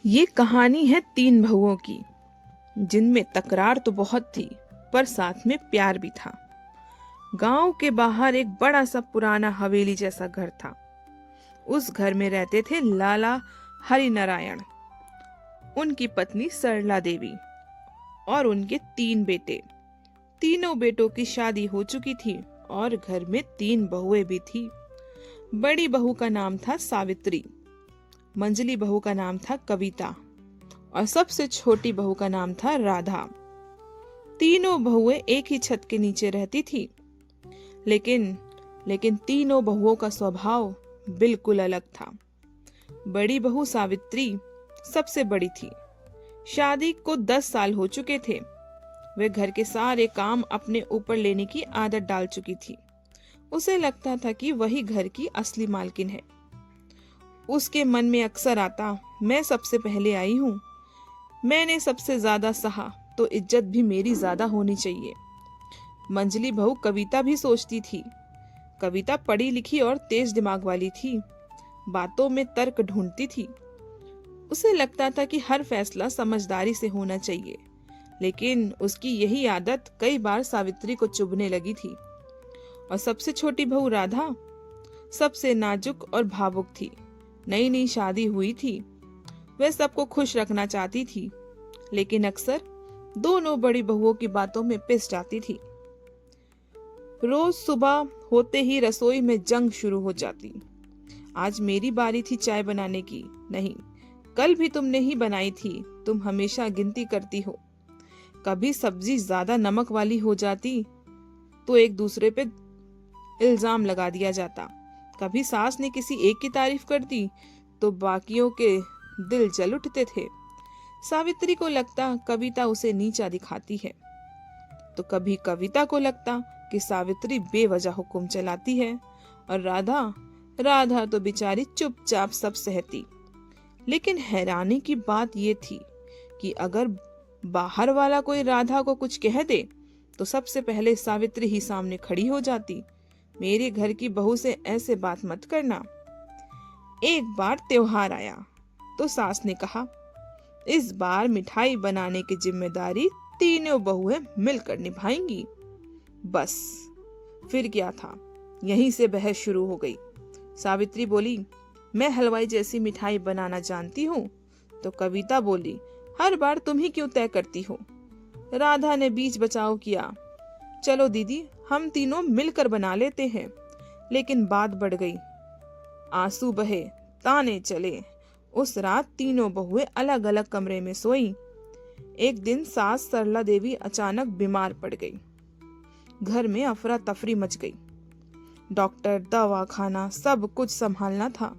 ये कहानी है तीन बहुओं की, जिनमें तकरार तो बहुत थी, पर साथ में प्यार भी था। गांव के बाहर एक बड़ा सा पुराना हवेली जैसा घर था। उस घर में रहते थे लाला हरिनारायण, उनकी पत्नी सरला देवी और उनके तीन बेटे। तीनों बेटों की शादी हो चुकी थी और घर में तीन बहुएं भी थी। बड़ी बहू का नाम था सावित्री, मंझली बहू का नाम था कविता और सबसे छोटी बहू का नाम था राधा। तीनों बहुएं एक ही छत के नीचे रहती थी, लेकिन तीनों बहुओं का स्वभाव बिल्कुल अलग था। बड़ी बहू सावित्री सबसे बड़ी थी। शादी को 10 साल हो चुके थे। वे घर के सारे काम अपने ऊपर लेने की आदत डाल चुकी थी। उसे लगता था कि वही घर की असली मालकिन है। उसके मन में अक्सर आता, मैं सबसे पहले आई हूँ, मैंने सबसे ज्यादा सहा तो इज्जत भी मेरी ज्यादा होनी चाहिए। मंझली बहू कविता भी सोचती थी। कविता पढ़ी लिखी और तेज दिमाग वाली थी, बातों में तर्क ढूंढती थी। उसे लगता था कि हर फैसला समझदारी से होना चाहिए, लेकिन उसकी यही आदत कई बार सावित्री को चुभने लगी थी। और सबसे छोटी बहू राधा सबसे नाजुक और भावुक थी। नई नई शादी हुई थी, वह सबको खुश रखना चाहती थी, लेकिन अक्सर दोनों बड़ी बहुओं की बातों में पिस जाती थी। रोज सुबह होते ही रसोई में जंग शुरू हो जाती। आज मेरी बारी थी चाय बनाने की, नहीं, कल भी तुमने ही बनाई थी, तुम हमेशा गिनती करती हो। कभी सब्जी ज्यादा नमक वाली हो जाती तो एक दूसरे पे इल्जाम लगा दिया जाता। कभी सास ने किसी एक की तारीफ कर दी तो बाकियों के दिल जल उठते थे। सावित्री को लगता कविता उसे नीचा दिखाती है, तो कभी कविता को लगता कि सावित्री बेवजह हुक्म चलाती है, और राधा तो बेचारी चुपचाप सब सहती। लेकिन हैरानी की बात ये थी कि अगर बाहर वाला कोई राधा को कुछ कह दे तो सबसे पहले सावित्री ही सामने खड़ी हो जाती। मेरे घर की बहू से ऐसे बात मत करना। एक बार त्योहार आया तो सास ने कहा, इस बार मिठाई बनाने की जिम्मेदारी तीनों बहुएं मिलकर निभाएंगी। बस फिर क्या था, यहीं से बहस शुरू हो गई। सावित्री बोली, मैं हलवाई जैसी मिठाई बनाना जानती हूँ। तो कविता बोली, हर बार तुम ही क्यों तय करती हो। राधा ने बीच बचाव किया, चलो दीदी, हम तीनों मिलकर बना लेते हैं। लेकिन बात बढ़ गई, आंसू बहे, ताने चले। उस रात तीनों बहुएं अलग अलग कमरे में सोईं। एक दिन सास सरला देवी अचानक बीमार पड़ गई। घर में अफरा तफरी मच गई। डॉक्टर, दवा खाना, सब कुछ संभालना था।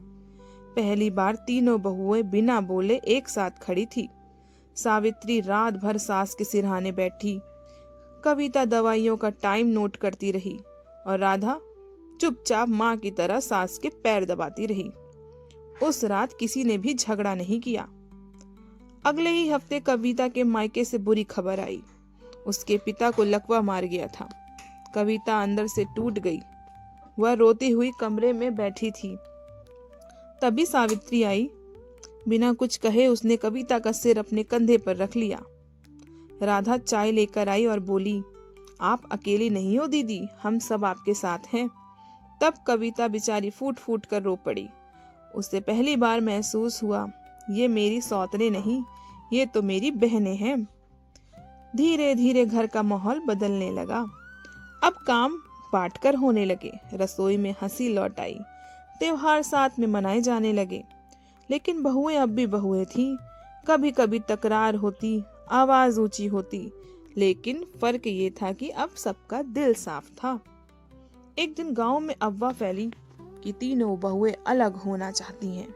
पहली बार तीनों बहुएं बिना बोले एक साथ खड़ी थी। सावित्री रात भर सास के सिरहाने बैठी, कविता दवाइयों का टाइम नोट करती रही और राधा चुपचाप माँ की तरह सास के पैर दबाती रही। उस रात किसी ने भी झगड़ा नहीं किया। अगले ही हफ्ते कविता के मायके से बुरी खबर आई। उसके पिता को लकवा मार गया था। कविता अंदर से टूट गई। वह रोती हुई कमरे में बैठी थी। तभी सावित्री आई। बिना कुछ कहे उसने कविता का सिर अपने कंधे पर रख लिया। राधा चाय लेकर आई और बोली, आप अकेली नहीं हो दीदी, हम सब आपके साथ हैं। तब कविता बेचारी फूट फूट कर रो पड़ी। उसे पहली बार महसूस हुआ, ये मेरी सौतेली नहीं, ये तो मेरी बहनें हैं। धीरे धीरे घर का माहौल बदलने लगा। अब काम बांटकर होने लगे। रसोई में हंसी लौट आई। त्योहार साथ में मनाए जाने लगे। लेकिन बहुएं अब भी बहुएं थीं। कभी कभी तकरार होती, आवाज ऊंची होती, लेकिन फर्क ये था कि अब सबका दिल साफ था। एक दिन गांव में अफवाह फैली कि तीनों बहुएं अलग होना चाहती हैं।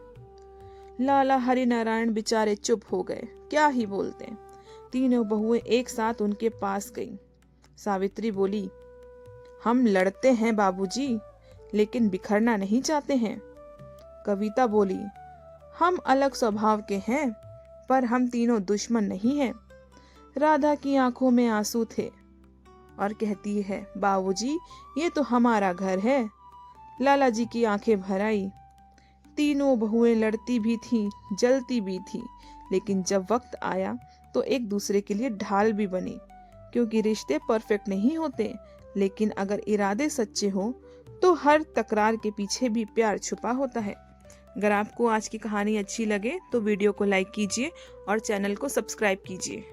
लाला हरिनारायण बेचारे चुप हो गए, क्या ही बोलते। तीनों बहुएं एक साथ उनके पास गईं। सावित्री बोली, हम लड़ते हैं बाबूजी, लेकिन बिखरना नहीं चाहते हैं। कविता बोली, हम अलग स्वभाव के हैं, पर हम तीनों दुश्मन नहीं हैं। राधा की आंखों में आंसू थे और कहती है, बाबूजी, ये तो हमारा घर है। लाला जी की आंखें भर आई। तीनों बहुएं लड़ती भी थीं, जलती भी थीं, लेकिन जब वक्त आया तो एक दूसरे के लिए ढाल भी बने। क्योंकि रिश्ते परफेक्ट नहीं होते, लेकिन अगर इरादे सच्चे हो तो हर तकरार के पीछे भी प्यार छुपा होता है। अगर आपको आज की कहानी अच्छी लगे तो वीडियो को लाइक कीजिए और चैनल को सब्सक्राइब कीजिए।